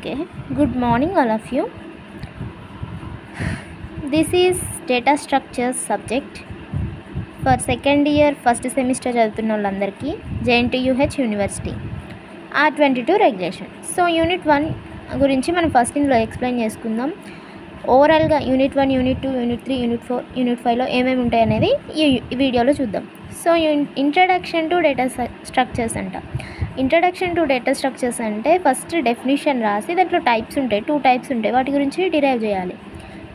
Okay, good morning all of you. This is data structures subject for second year first semester చదువుతున్న వాళ్ళందరికీ JNTUH university R22 రెగ్యులేషన్. So unit 1 గురించి మనం first ఇందులో explain చేసుకుందాం. ఓవరాల్గా unit 1, unit 2, unit 3, unit 4, unit 5లో ఏమేమి ఉంటాయి అనేది ఈ వీడియోలో చూద్దాం. So introduction to data structures అంట. ఇంట్రడక్షన్ టు డేటా స్ట్రక్చర్స్ అంటే ఫస్ట్ డెఫినిషన్ రాసి దాంట్లో టైప్స్ ఉంటాయి, 2 టైప్స్ ఉంటాయి, వాటి గురించి డిరైవ్ చేయాలి.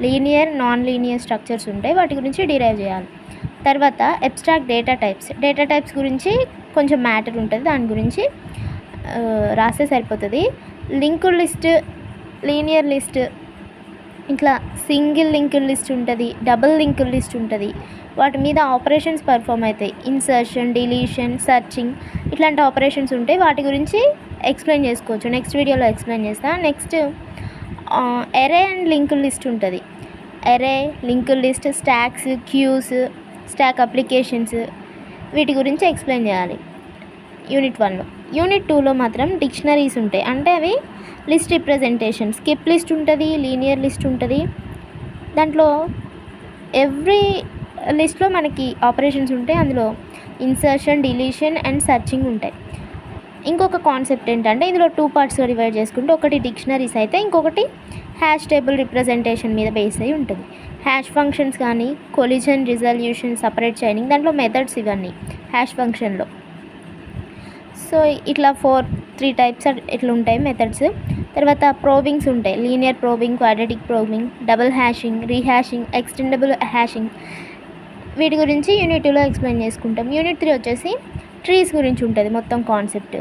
లీనియర్, నాన్ లీనియర్ స్ట్రక్చర్స్ ఉంటాయి, వాటి గురించి డిరైవ్ చేయాలి. తర్వాత అబ్స్ట్రాక్ట్ డేటా టైప్స్ గురించి కొంచెం మ్యాటర్ ఉంటుంది, దాని గురించి రాస్తే సరిపోతుంది. లింక్డ్ లిస్ట్, లీనియర్ లిస్ట్, ఇట్లా సింగిల్ లింక్డ్ లిస్ట్ ఉంటుంది, డబుల్ లింక్డ్ లిస్ట్ ఉంటుంది. వాటి మీద ఆపరేషన్స్ పర్ఫామ్ అవుతాయి. ఇన్సర్షన్, డిలీషన్, సర్చింగ్ ఇట్లాంటి ఆపరేషన్స్ ఉంటాయి, వాటి గురించి ఎక్స్ప్లెయిన్ చేసుకోవచ్చు. నెక్స్ట్ వీడియోలో ఎక్స్ప్లెయిన్ చేస్తాను. Next array and linked list ఉంటుంది. Array, linked list, stacks, queues, stack applications వీటి గురించి ఎక్స్ప్లెయిన్ చేయాలి యూనిట్ 1లో. యూనిట్ 2లో మాత్రం డిక్షనరీస్ ఉంటాయి, అంటే అవి లిస్ట్ రిప్రజెంటేషన్. స్కిప్ లిస్ట్ ఉంటుంది, లీనియర్ లిస్ట్ ఉంటుంది. దాంట్లో ఎవ్రీ లిస్ట్లో మనకి ఆపరేషన్స్ ఉంటాయి, అందులో ఇన్సర్షన్, డిలీషన్ అండ్ సర్చింగ్ ఉంటాయి. ఇంకొక కాన్సెప్ట్ ఏంటంటే ఇందులో 2 పార్ట్స్గా డివైడ్ చేసుకుంటే ఒకటి డిక్షనరీస్ అయితే ఇంకొకటి హ్యాష్ టేబుల్ రిప్రజెంటేషన్ మీద బేస్ అయి ఉంటుంది. హ్యాష్ ఫంక్షన్స్ కానీ కొలిజన్, రిజల్యూషన్, సపరేట్ చైనింగ్ దాంట్లో మెథడ్స్ ఇవన్నీ హ్యాష్ ఫంక్షన్లో. సో ఇట్లా 3 టైప్స్ ఇట్లా ఉంటాయి మెథడ్స్. తర్వాత ప్రోబింగ్స్ ఉంటాయి, linear probing, quadratic probing, double hashing, rehashing, extendable hashing. వీటి గురించి యూనిట్ 2లో ఎక్స్ప్లెయిన్ చేసుకుంటాం. యూనిట్ 3 వచ్చేసి ట్రీస్ గురించి ఉంటుంది మొత్తం కాన్సెప్ట్.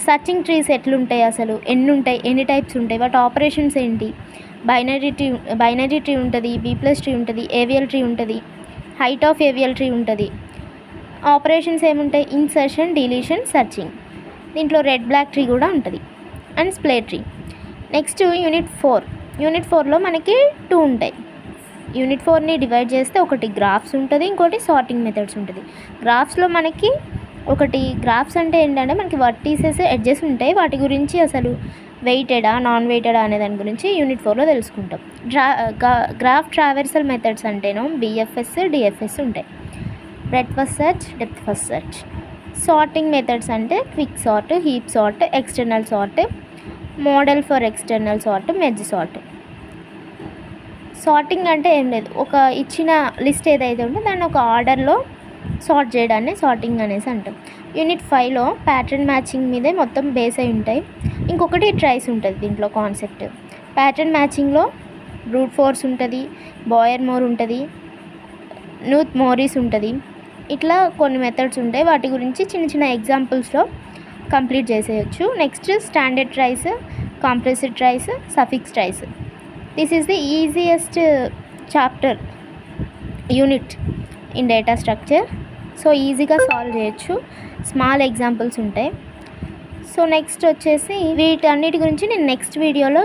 సర్చింగ్ ట్రీస్ ఎట్లుంటాయి, అసలు ఎన్ని ఉంటాయి, ఎన్ని టైప్స్ ఉంటాయి, వాటి ఆపరేషన్స్ ఏంటి, బైనరీ ట్రీ ఉంటుంది, B+ ట్రీ ఉంటుంది, ఏవిఎల్ ట్రీ ఉంటుంది, హైట్ ఆఫ్ ఏవిఎల్ ట్రీ ఉంటుంది. ఆపరేషన్స్ ఏముంటాయి, ఇన్సర్షన్, డిలీషన్, సర్చింగ్. దీంట్లో రెడ్ బ్లాక్ ట్రీ కూడా ఉంటుంది and splay tree. Next unit 4లో మనకి 2 ఉంటాయి. యూనిట్ 4ని డివైడ్ చేస్తే ఒకటి గ్రాఫ్స్ ఉంటుంది, ఇంకోటి సార్టింగ్ మెథడ్స్ ఉంటుంది. గ్రాఫ్స్లో మనకి గ్రాఫ్స్ అంటే ఏంటంటే మనకి వర్టీసెస్, ఎడ్జెస్ ఉంటాయి, వాటి గురించి అసలు వెయిటెడా నాన్ వెయిటెడా అనే దాని గురించి యూనిట్ 4లో తెలుసుకుంటాం. గ్రాఫ్ ట్రావెర్సల్ మెథడ్స్ అంటేనో BFS, DFS ఉంటాయి. Breadth first search, depth first search. Sorting methods అంటే quick sort, heap sort, external sort, model for external sort, merge sort. Sorting అంటే ఏం లేదు, ఒక ఇచ్చిన లిస్ట్ ఏదైతే ఉందో దాన్ని ఒక ఆర్డర్లో సార్ట్ చేయడాన్ని సార్టింగ్ అనేసి అంటాం. యూనిట్ 5లో ప్యాటర్న్ మ్యాచింగ్ మీదే మొత్తం బేస్ అయి ఉంటాయి. ఇంకొకటి ట్రైస్ ఉంటుంది దీంట్లో కాన్సెప్ట్. ప్యాటర్న్ మ్యాచింగ్లో బ్రూట్ ఫోర్స్ ఉంటుంది, బాయర్ మోర్ ఉంటుంది, నూత్ మోరీస్ ఉంటుంది. ఇట్లా కొన్ని మెథడ్స్ ఉంటాయి, వాటి గురించి చిన్న చిన్న ఎగ్జాంపుల్స్లో కంప్లీట్ చేసేయచ్చు. Next standard tries, compressed tries, suffix tries. This is the easiest chapter unit in data structure. So ఈజీగా సాల్వ్ చేయొచ్చు, స్మాల్ ఎగ్జాంపుల్స్ ఉంటాయి. సో నెక్స్ట్ వచ్చేసి వీటన్నిటి గురించి నేను నెక్స్ట్ వీడియోలో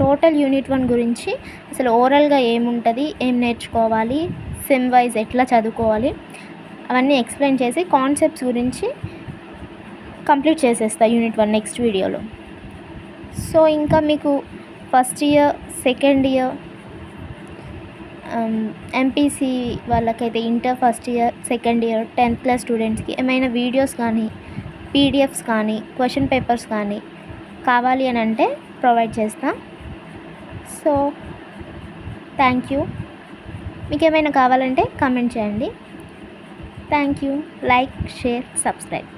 టోటల్ యూనిట్ 1 గురించి అసలు ఓవరాల్గా ఏముంటుంది, ఏం నేర్చుకోవాలి, సెమ్ వైజ్ ఎట్లా చదువుకోవాలి అవన్నీ ఎక్స్ప్లెయిన్ చేసి కాన్సెప్ట్స్ గురించి కంప్లీట్ చేసేస్తా యూనిట్ 1 నెక్స్ట్ వీడియోలో. సో ఇంకా మీకు first year, second year, MPC వాళ్ళకైతే inter first year, second year, 10th class స్టూడెంట్స్కి ఏమైనా వీడియోస్ కానీ PDFs కానీ క్వశ్చన్ పేపర్స్ కానీ కావాలి అని అంటే ప్రొవైడ్ చేస్తా. So thank you. మీకు ఏమైనా కావాలంటే కామెంట్ చేయండి. Thank you. Like, share, subscribe.